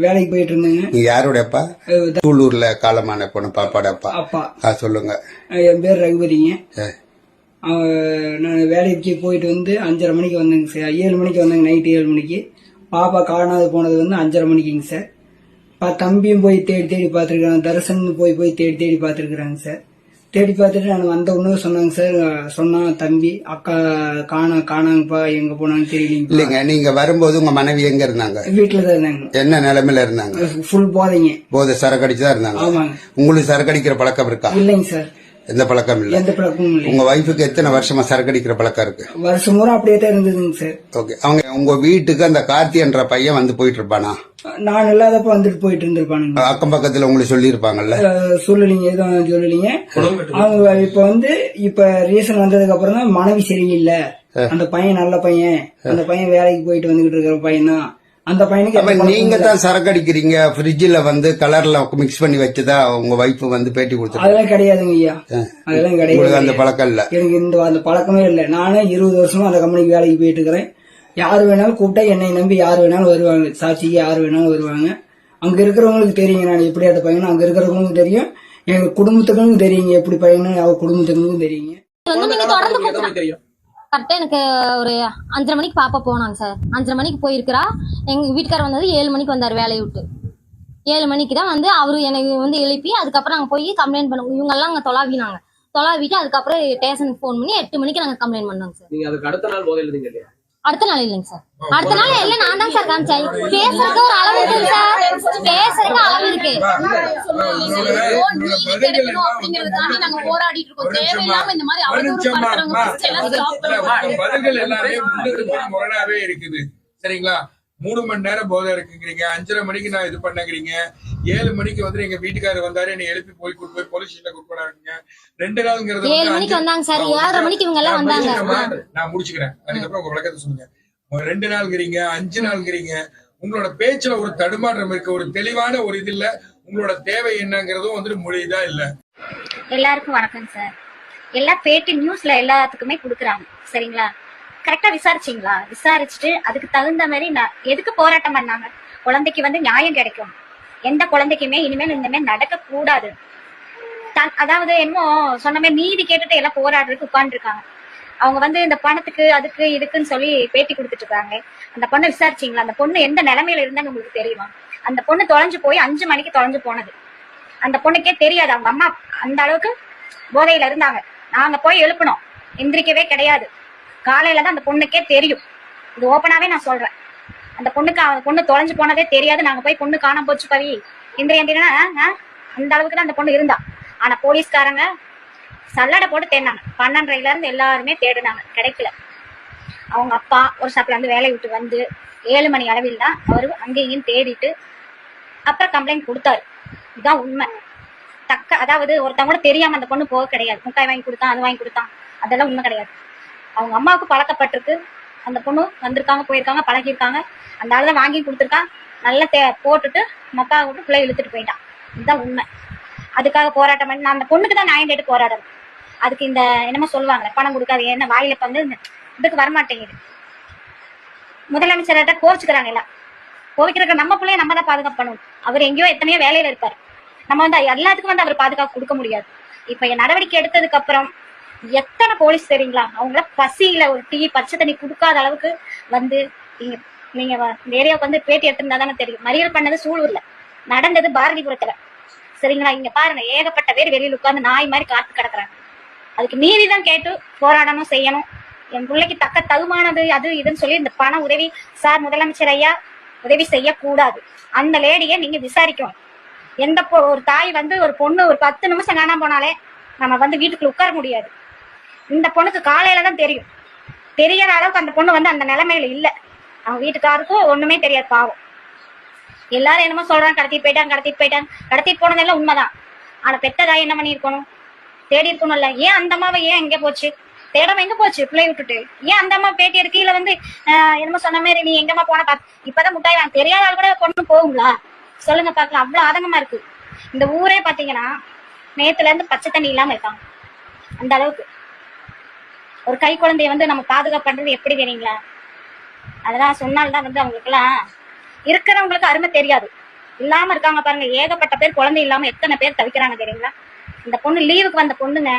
வேலைக்கு போயிட்டு இருந்தேங்க. நீங்க யாரோட அப்பா? சூலூர்ல காலமான பொண்ணு பாப்பாட அப்பா. அப்பா சொல்லுங்க. என் பேர் ரகுபதிங்க. நான் வேலைக்கு போயிட்டு வந்து 5:30 மணிக்கு வந்தேங்க சார். 7 மணிக்கு வந்தேங்க, நைட்டு 7 மணிக்கு. பாப்பா காணாது போனது வந்து 5:30 மணிக்குங்க சார். தம்பியும் போய் தேடி தேடி பார்த்துருக்காங்க, தரிசன் போய் தேடி தேடி பார்த்துருக்குறாங்க சார். தேடி பார்த்துட்டு நான் வந்த உடனே சொன்னாங்க சார், சொன்னான் தம்பி அக்கா காணாங்கப்பா, எங்க போனான்னு தெரியலீங்க. இல்லைங்க, நீங்க வரும்போது உங்க மனைவி எங்க இருந்தாங்க? வீட்டுலதான் இருந்தாங்க. என்ன நிலைமையில இருந்தாங்க? ஃபுல் போதைங்க. போதை சரக்கு அடிச்சுதான் இருந்தாங்க. ஆமாங்க. உங்களுக்கு சரக்கு அடிக்கிற பழக்கம் இருக்கா? இல்லைங்க சார், எந்த பழக்கம் இல்ல. எந்த பழக்கமும் இல்லை. உங்க வைஃபுக்கு எத்தனை வருஷமா சரக்கு அடிக்கிற பழக்கம் இருக்கு? வருஷம் பூரா அப்படியே தான் இருந்ததுங்க சார். ஓகே. அவங்க உங்க வீட்டுக்கு அந்த கார்த்தி என்ற பையன் வந்து போயிட்டு இருப்பானா? நான் இல்லாதப்ப வந்துட்டு போயிட்டு இருந்திருப்பானுங்க. அக்கம் பக்கத்துல உங்களுக்கு சொல்லி இருப்பாங்கல்ல? சொல்லலீங்க, எதுவும் சொல்லலீங்க. அவங்க இப்ப ரீசன் வந்ததுக்கு அப்புறம் தான் மனைவி சரியில்லை, அந்த பையன் நல்ல பையன், அந்த பையன் வேலைக்கு போயிட்டு வந்துகிட்டு இருக்கிற பையன் தான், அந்த பையனுக்கு. நீங்க தான் சரக்கு அடிக்கிறீங்க, ஃப்ரிட்ஜில் வந்து கலர்ல மிக்ஸ் பண்ணி வச்சுதான் உங்க வைஃப் வந்து பேட்டி கொடுத்து? அதெல்லாம் கிடையாதுங்க ஐயா, அதெல்லாம் கிடையாது. அந்த பழக்கம் இல்ல எனக்கு, அந்த பழக்கமே இல்லை. நானே 20 வருஷமா அந்த கம்பெனிக்கு வேலைக்கு போயிட்டு இருக்கிறேன். யாரு வேணாலும் கூப்பிட்டா என்னை நம்பி யாரு வேணாலும் வருவாங்க, சாட்சிக்கு யாரு வேணாலும் வருவாங்க. அங்க இருக்கிறவங்களுக்கு தெரியுங்க நான் எப்படியாட்ட பையனும், அங்க இருக்கிறவங்களுக்கும் தெரியும், எங்க குடும்பத்துக்கும் தெரியுங்க எப்படி பையனும், அவ குடும்பத்துக்கும் தெரியுங்க. கரெக்டா எனக்கு ஒரு 5:30 மணிக்கு பாப்பா போனாங்க சார். 5:30 மணிக்கு போயிருக்கிறா. எங்க வீட்டுக்காரர் வந்தது 7 மணிக்கு வந்தாரு வேலையை விட்டு. 7 மணிக்கு தான் வந்து அவரு எனக்கு வந்து எழுப்பி, அதுக்கப்புறம் நாங்க போய் கம்ப்ளைண்ட் பண்ணுவோம். இவங்க எல்லாம் அங்க தொலாவிட்டு அதுக்கப்புறம் ஸ்டேஷனுக்கு போன் பண்ணி 8 மணிக்கு நாங்க கம்ப்ளைண்ட் பண்ணோங்க சார். நீங்க அதுக்கு அடுத்த நாள் போதையில இருந்தீங்க இல்லையா? அடுத்த நாள் இல்லைங்க சார், அடுத்த நாள் இல்ல, நான் தான் சார் காமிச்சேன். பேசுறதுக்கு ஒரு அளவு இருக்கு சார், பேசுறதுக்கு அளவு இருக்கு. அப்படிங்கறதுக்காண்டி நாங்க போராடிட்டு இருக்கோம். தேவையில்லாம இந்த மாதிரி பதில்கள் எல்லாமே முரணாவே இருக்குது. சரிங்களா? 3 மணி நேரம் போதை இருக்குங்கிறீங்க, 5:30 மணிக்கு நான் இது பண்ணுங்கிறீங்க, 7 மணிக்கு வந்து எங்க வீட்டுக்காரர் வந்தாரு, என்ன எழுப்பி போய் போலீஸ் ஸ்டேஷன்ல கூப்பிடாங்க. 2 நாளுங்கிறது 7 மணிக்கு வந்தாங்க சார், 7:30 மணிக்கு இவங்க எல்லாம் வந்தாங்க. நான் முடிச்சுக்கிறேன், அதுக்கப்புறம் உங்க விளக்கத்தை சொல்லுங்க. 2 நாள்ங்கிறீங்க, 5 நாள்ங்கிறீங்க. உங்களோட பேச்சுல ஒரு தடுமாற்றம் இருக்கு, ஒரு தெளிவான ஒரு இது இல்ல. உங்களோட தேவை என்னங்கிறதும் வந்துட்டு மொழிதா இல்ல. எல்லாருக்கும் வணக்கம் சார். எல்லா பேட்டி நியூஸ்ல எல்லாத்துக்குமே குடுக்குறாங்க, சரிங்களா? கரெக்டா விசாரிச்சீங்களா? விசாரிச்சுட்டு அதுக்கு தகுந்த மாதிரி எதுக்கு போராட்டம் பண்ணாங்க? குழந்தைக்கு வந்து நியாயம் கிடைக்கும். எந்த குழந்தைக்குமே இனிமேல் இந்த மாதிரி நடக்க கூடாது. அதாவது என்னமோ சொன்ன மாதிரி நீதி கேட்டுட்டு எல்லாம் போராடுறதுக்கு உட்கார்ந்து இருக்காங்க. அவங்க வந்து இந்த பணத்துக்கு அதுக்கு இதுக்குன்னு சொல்லி பேட்டி கொடுத்துட்டு இருக்காங்க. அந்த பொண்ணை விசாரிச்சீங்களா? அந்த பொண்ணு எந்த நிலைமையில இருந்தான்னு உங்களுக்கு தெரியுமா? அந்த பொண்ணு தொலைஞ்சு போய் 5 மணிக்கு தொலைஞ்சு போனது. அந்த பொண்ணுக்கே தெரியாது, அவங்க அம்மா அந்த அளவுக்கு போதையில இருந்தாங்க. நாங்க போய் எழுப்பணும், எந்திரிக்கவே கிடையாது. காலையில தான் அந்த பொண்ணுக்கே தெரியும். இது ஓப்பனாவே நான் சொல்றேன். அந்த பொண்ணு தொலைஞ்சு போனதே தெரியாது. நாங்க போய் பொண்ணு காணாம போச்சு பவி இந்திரியா அந்த அளவுக்கு தான் அந்த பொண்ணு இருந்தா. ஆனா போலீஸ்காரங்க சல்லடை போட்டு தேடினாங்க. 12:30ல இருந்து எல்லாருமே தேடினாங்க, கிடைக்கல. அவங்க அப்பா ஒரு ஷாப்ல இருந்து வேலையை விட்டு வந்து 7 மணி அளவில் தான் அவரு அங்கேயும் தேடிட்டு அப்புறம் கம்ப்ளைண்ட் கொடுத்தாரு. இதுதான் உண்மை. அதாவது ஒருத்தவங்க தெரியாம அந்த பொண்ணு போக கிடையாது. முட்டாய் வாங்கி கொடுத்தான், அது வாங்கி கொடுத்தான், அதெல்லாம் உண்மை கிடையாது. அவங்க அம்மாவுக்கு பழக்கப்பட்டிருக்கு. அந்த பொண்ணு வந்திருக்காங்க, போயிருக்காங்க, பழகிருக்காங்க. அந்த ஆளுதான் வாங்கி கொடுத்துருக்கான். நல்லா போட்டுட்டு மொக்கா விட்டு பிள்ளை இழுத்துட்டு போயிட்டான். இதுதான் உண்மை. அதுக்காக போராட்டம் பண்ணி நான் அந்த பொண்ணுக்கு தான் நியாயம் கேட்டு போராடணும். அதுக்கு இந்த என்னமோ சொல்லுவாங்க, பணம் கொடுக்காது என்ன வாயில வந்து இதுக்கு வரமாட்டேங்குது. முதலமைச்சர்கிட்ட கோவிச்சுக்கிறாங்க எல்லாம். கோவிக்கிறதுக்கு நம்ம பிள்ளைய நம்ம தான் பாதுகாப்பு பண்ணணும். அவர் எங்கேயோ எத்தனையோ வேலையில இருப்பாரு. நம்ம வந்து எல்லாத்துக்கும் வந்து அவர் பாதுகாப்பு கொடுக்க முடியாது. இப்ப நடவடிக்கை எடுத்ததுக்கு அப்புறம் எத்தனை போலீஸ் தெரியுங்களா? அவங்கள பசியில ஒரு டீ பச்சை தண்ணி கொடுக்காத அளவுக்கு வந்து நீங்க இந்த ஏரியாவுக்கு வந்து பேட்டி எடுத்திருந்தா தானே தெரியும். மறியல் பண்ணது சூலூர்ல, நடந்தது பாரதிபுரத்துல. சரிங்களா? இங்க பாருங்க, ஏகப்பட்ட பேர் வெளியில உட்கார்ந்து நாய் மாதிரி காத்து கிடக்குறாங்க. அதுக்கு நீதிதான் கேட்டு போராடணும், செய்யணும். என் பிள்ளைக்கு தக்க தகுமானது அது இதுன்னு சொல்லி இந்த பண உதவி சார் முதலமைச்சர் ஐயா உதவி செய்யக்கூடாது. அந்த லேடியை நீங்க விசாரிக்கணும். எந்த ஒரு தாய் வந்து ஒரு பொண்ணு ஒரு 10 நிமிஷம் காணாம போனாலே நம்ம வந்து வீட்டுக்குள்ள உட்கார முடியாது. இந்த பொண்ணுக்கு காலையில தான் தெரியும். தெரியற அளவுக்கு அந்த பொண்ணு வந்து அந்த நிலைமையில இல்ல. அவங்க வீட்டுக்காருக்கும் ஒண்ணுமே தெரியாது, பாவம். எல்லாரும் என்னமோ சொல்றாங்க, கடத்திட்டு போனதெல்லாம் உண்மைதான். ஆனா பெத்ததாய் என்ன பண்ணிருக்கணும்? தேடி இருக்கணும்ல. ஏன் அந்த அம்மாவை ஏன் எங்க போச்சு? தேடாம எங்க போச்சு? பிள்ளை விட்டுட்டு ஏன் அந்த அம்மா பேட்டி எடுக்கையில வந்து என்னமோ சொன்ன மாதிரி நீ எங்கம்மா போன இப்பதான் முட்டாய் வாங்க தெரியாத ஆள் கூட பொண்ணு போகுங்களா? சொல்லுங்க பாக்கலாம். அவ்வளவு ஆதங்கமா இருக்கு. இந்த ஊரே பாத்தீங்கன்னா நேத்துல இருந்து பச்சை தண்ணி இல்லாம இருக்காங்க. அந்த அளவுக்கு ஒரு கை குழந்தைய வந்து நம்ம பாதுகாப்பு பண்றது எப்படி தெரியுங்களா? அதெல்லாம் சொன்னால்தான் வந்து அவங்களுக்கு எல்லாம் இருக்கிறவங்களுக்கு அருமை தெரியாது. இல்லாம இருக்காங்க பாருங்க, ஏகப்பட்ட பேர் குழந்தை இல்லாம எத்தனை பேர் தவிக்கிறாங்க தெரியுங்களா? இந்த பொண்ணு லீவுக்கு வந்த பொண்ணுங்க.